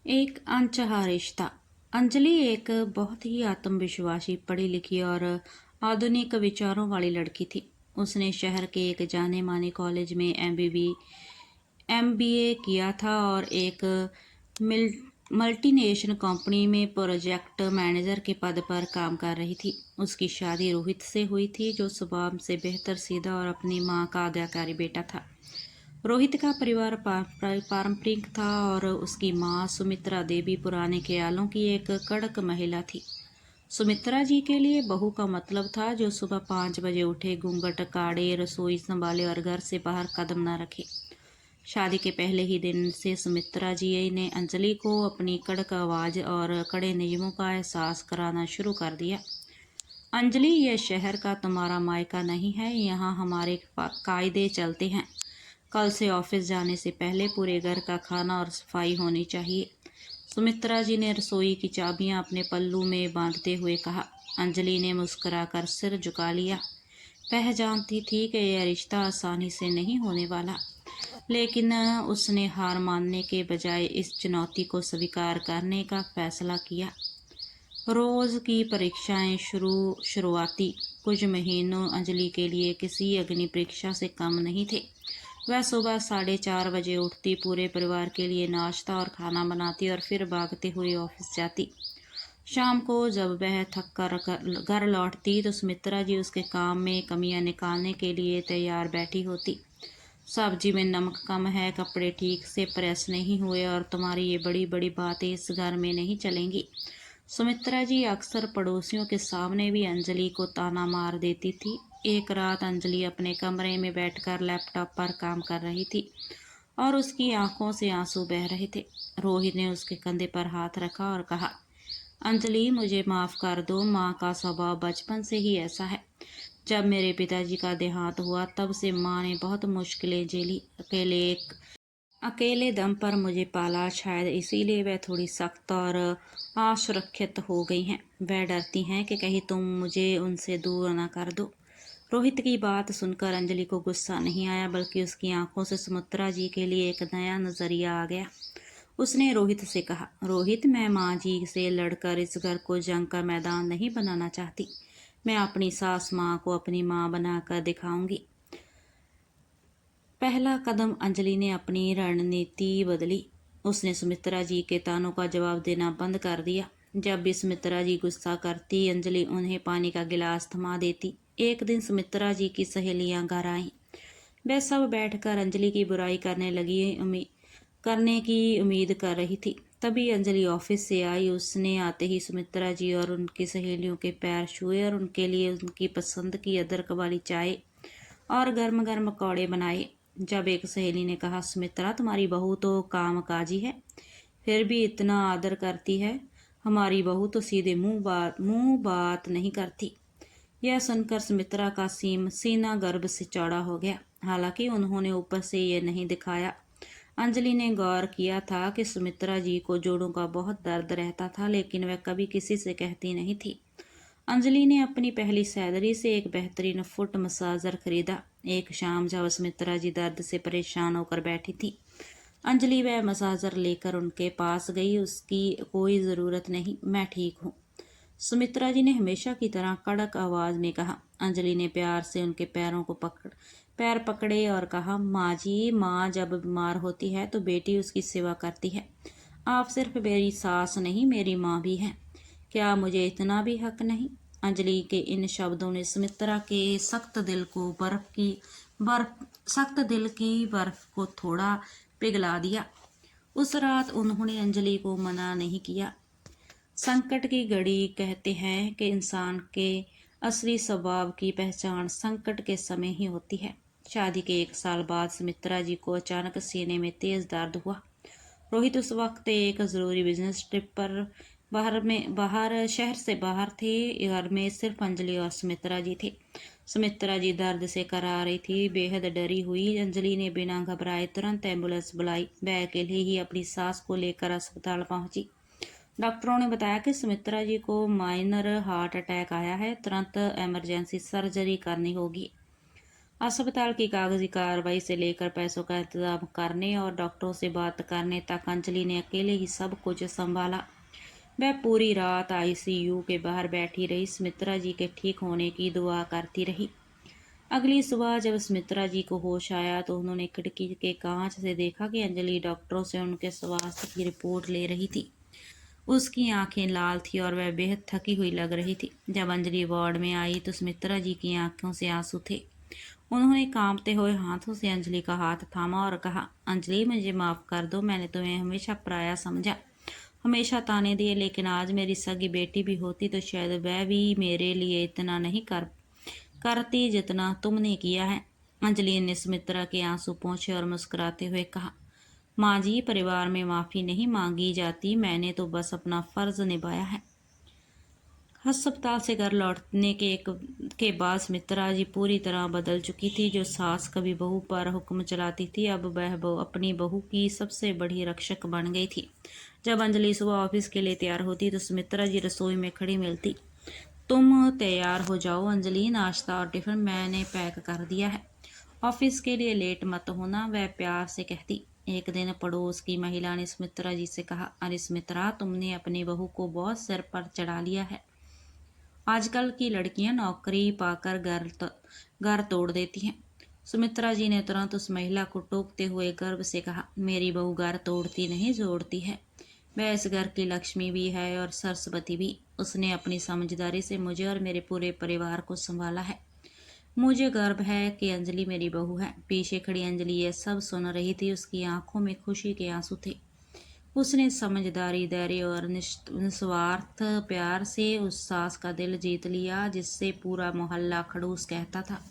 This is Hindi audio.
एक अनचाहा रिश्ता। अंजलि एक बहुत ही आत्मविश्वासी, पढ़ी लिखी और आधुनिक विचारों वाली लड़की थी। उसने शहर के एक जाने माने कॉलेज में एमबीए किया था और एक मल्टीनेशनल कंपनी में प्रोजेक्ट मैनेजर के पद पर काम कर रही थी। उसकी शादी रोहित से हुई थी, जो स्वभाव से बेहतर, सीधा और अपनी माँ का आज्ञाकारी बेटा था। रोहित का परिवार पारंपरिक था और उसकी माँ सुमित्रा देवी पुराने ख्यालों की एक कड़क महिला थी। सुमित्रा जी के लिए बहू का मतलब था जो सुबह 5 बजे उठे, घूंघट काढ़े, रसोई संभाले और घर से बाहर कदम न रखे। शादी के पहले ही दिन से सुमित्रा जी ने अंजलि को अपनी कड़क आवाज़ और कड़े नियमों का एहसास कराना शुरू कर दिया। अंजलि, यह शहर का तुम्हारा मायका नहीं है। यहाँ हमारे कायदे चलते हैं। कल से ऑफिस जाने से पहले पूरे घर का खाना और सफाई होनी चाहिए। सुमित्रा जी ने रसोई की चाबियां अपने पल्लू में बांधते हुए कहा। अंजलि ने मुस्कुराकर सिर झुका लिया। वह जानती थी कि यह रिश्ता आसानी से नहीं होने वाला, लेकिन उसने हार मानने के बजाय इस चुनौती को स्वीकार करने का फैसला किया। रोज की परीक्षाएं शुरुआती कुछ महीनों अंजलि के लिए किसी अग्नि परीक्षा से कम नहीं थे। वह सुबह 4:30 बजे उठती, पूरे परिवार के लिए नाश्ता और खाना बनाती और फिर भागते हुए ऑफिस जाती। शाम को जब वह थक कर घर लौटती तो सुमित्रा जी उसके काम में कमियां निकालने के लिए तैयार बैठी होती। सब्जी में नमक कम है, कपड़े ठीक से प्रेस नहीं हुए और तुम्हारी ये बड़ी बड़ी बातें इस घर में नहीं चलेंगी। सुमित्रा जी अक्सर पड़ोसियों के सामने भी अंजलि को ताना मार देती थी। एक रात अंजलि अपने कमरे में बैठकर लैपटॉप पर काम कर रही थी और उसकी आंखों से आंसू बह रहे थे। रोहित ने उसके कंधे पर हाथ रखा और कहा, अंजलि, मुझे माफ़ कर दो। माँ का स्वभाव बचपन से ही ऐसा है। जब मेरे पिताजी का देहांत हुआ तब से माँ ने बहुत मुश्किलें झेली। अकेले दम पर मुझे पाला, शायद इसीलिए वह थोड़ी सख्त और असुरक्षित हो गई हैं। वह डरती हैं कि कहीं तुम मुझे उनसे दूर न कर दो। रोहित की बात सुनकर अंजलि को गुस्सा नहीं आया, बल्कि उसकी आंखों से सुमित्रा जी के लिए एक नया नजरिया आ गया। उसने रोहित से कहा, रोहित, मैं माँ जी से लड़कर इस घर को जंग का मैदान नहीं बनाना चाहती। मैं अपनी सास माँ को अपनी माँ बनाकर दिखाऊंगी। पहला कदम अंजलि ने अपनी रणनीति बदली। उसने सुमित्रा जी के तानों का जवाब देना बंद कर दिया। जब भी सुमित्रा जी गुस्सा करती, अंजलि उन्हें पानी का गिलास थमा देती। एक दिन सुमित्रा जी की सहेलियां घर आईं। वे सब बैठकर अंजलि की बुराई करने की उम्मीद कर रही थी। तभी अंजलि ऑफिस से आई। उसने आते ही सुमित्रा जी और उनकी सहेलियों के पैर छुए और उनके लिए उनकी पसंद की अदरक वाली चाय और गर्म गर्म पकौड़े बनाए। जब एक सहेली ने कहा, सुमित्रा, तुम्हारी बहू तो कामकाजी है, फिर भी इतना आदर करती है। हमारी बहू तो सीधे मुंह बात नहीं करती। यह सुनकर सुमित्रा का सीना गर्व से चौड़ा हो गया। हालांकि उन्होंने ऊपर से यह नहीं दिखाया। अंजलि ने गौर किया था कि सुमित्रा जी को जोड़ों का बहुत दर्द रहता था, लेकिन वह कभी किसी से कहती नहीं थी। अंजलि ने अपनी पहली सैलरी से एक बेहतरीन फुट मसाजर खरीदा। एक शाम जब सुमित्रा जी दर्द से परेशान होकर बैठी थी, अंजलि वह मसाजर लेकर उनके पास गई। उसकी कोई ज़रूरत नहीं, मैं ठीक हूँ, सुमित्रा जी ने हमेशा की तरह कड़क आवाज़ में कहा। अंजलि ने प्यार से उनके पैर पकड़े और कहा, माँ जी, माँ जब बीमार होती है तो बेटी उसकी सेवा करती है। आप सिर्फ मेरी सास नहीं, मेरी माँ भी हैं। क्या मुझे इतना भी हक नहीं? अंजलि के इन शब्दों ने सुमित्रा के सख्त दिल की बर्फ को थोड़ा पिघला दिया। उस रात उन्होंने अंजलि को मना नहीं किया। संकट की घड़ी कहते हैं कि इंसान के असली स्वभाव की पहचान संकट के समय ही होती है। शादी के 1 साल बाद सुमित्रा जी को अचानक सीने में तेज दर्द हुआ। रोहित उस वक्त एक जरूरी बिजनेस ट्रिप पर शहर से बाहर थे। घर में सिर्फ अंजलि और सुमित्रा जी थे। सुमित्रा जी दर्द से करा रही थी, बेहद डरी हुई। अंजलि ने बिना घबराए तुरंत एम्बुलेंस बुलाई। वह अकेले ही अपनी सास को लेकर अस्पताल पहुंची। डॉक्टरों ने बताया कि सुमित्रा जी को माइनर हार्ट अटैक आया है, तुरंत इमरजेंसी सर्जरी करनी होगी। अस्पताल की कागजी कार्रवाई से लेकर पैसों का इंतजाम करने और डॉक्टरों से बात करने तक अंजलि ने अकेले ही सब कुछ संभाला। वह पूरी रात आईसीयू के बाहर बैठी रही, सुमित्रा जी के ठीक होने की दुआ करती रही। अगली सुबह जब सुमित्रा जी को होश आया तो उन्होंने खिड़की के कांच से देखा कि अंजलि डॉक्टरों से उनके स्वास्थ्य की रिपोर्ट ले रही थी। उसकी आंखें लाल थी और वह बेहद थकी हुई लग रही थी। जब अंजलि वार्ड में आई तो सुमित्रा जी की आंखों से आंसू थे। उन्होंने कांपते हुए हाथों से अंजलि का हाथ थामा और कहा, अंजलि मुझे माफ़ कर दो, मैंने तुम्हें हमेशा पराया समझा, हमेशा ताने दिए, लेकिन आज मेरी सगी बेटी भी होती तो शायद वह भी मेरे लिए इतना नहीं करती जितना तुमने किया है। अंजलि ने सुमित्रा के आंसू पोंछे और मुस्कुराते हुए कहा, माँ जी, परिवार में माफ़ी नहीं मांगी जाती, मैंने तो बस अपना फ़र्ज निभाया है। अस्पताल से घर लौटने के बाद सुमित्रा जी पूरी तरह बदल चुकी थी। जो सास कभी बहू पर हुक्म चलाती थी, अब वह अपनी बहू की सबसे बड़ी रक्षक बन गई थी। जब अंजलि सुबह ऑफिस के लिए तैयार होती तो सुमित्रा जी रसोई में खड़ी मिलती। तुम तैयार हो जाओ अंजलि, नाश्ता और टिफिन मैंने पैक कर दिया है, ऑफिस के लिए लेट मत होना, वह प्यार से कहती। एक दिन पड़ोस की महिला ने सुमित्रा जी से कहा, अरे सुमित्रा, तुमने अपनी बहू को बहुत सिर पर चढ़ा लिया है। आजकल की लड़कियां नौकरी पाकर घर तोड़ देती हैं। सुमित्रा जी ने तुरंत उस महिला को टोकते हुए गर्व से कहा, मेरी बहू घर तोड़ती नहीं, जोड़ती है। वह इस घर की लक्ष्मी भी है और सरस्वती भी। उसने अपनी समझदारी से मुझे और मेरे पूरे परिवार को संभाला है। मुझे गर्व है कि अंजलि मेरी बहू है। पीछे खड़ी अंजलि यह सब सुन रही थी। उसकी आंखों में खुशी के आंसू थे। उसने समझदारी, धैर्य और निस्वार्थ प्यार से उस सास का दिल जीत लिया जिससे पूरा मोहल्ला खड़ूस कहता था।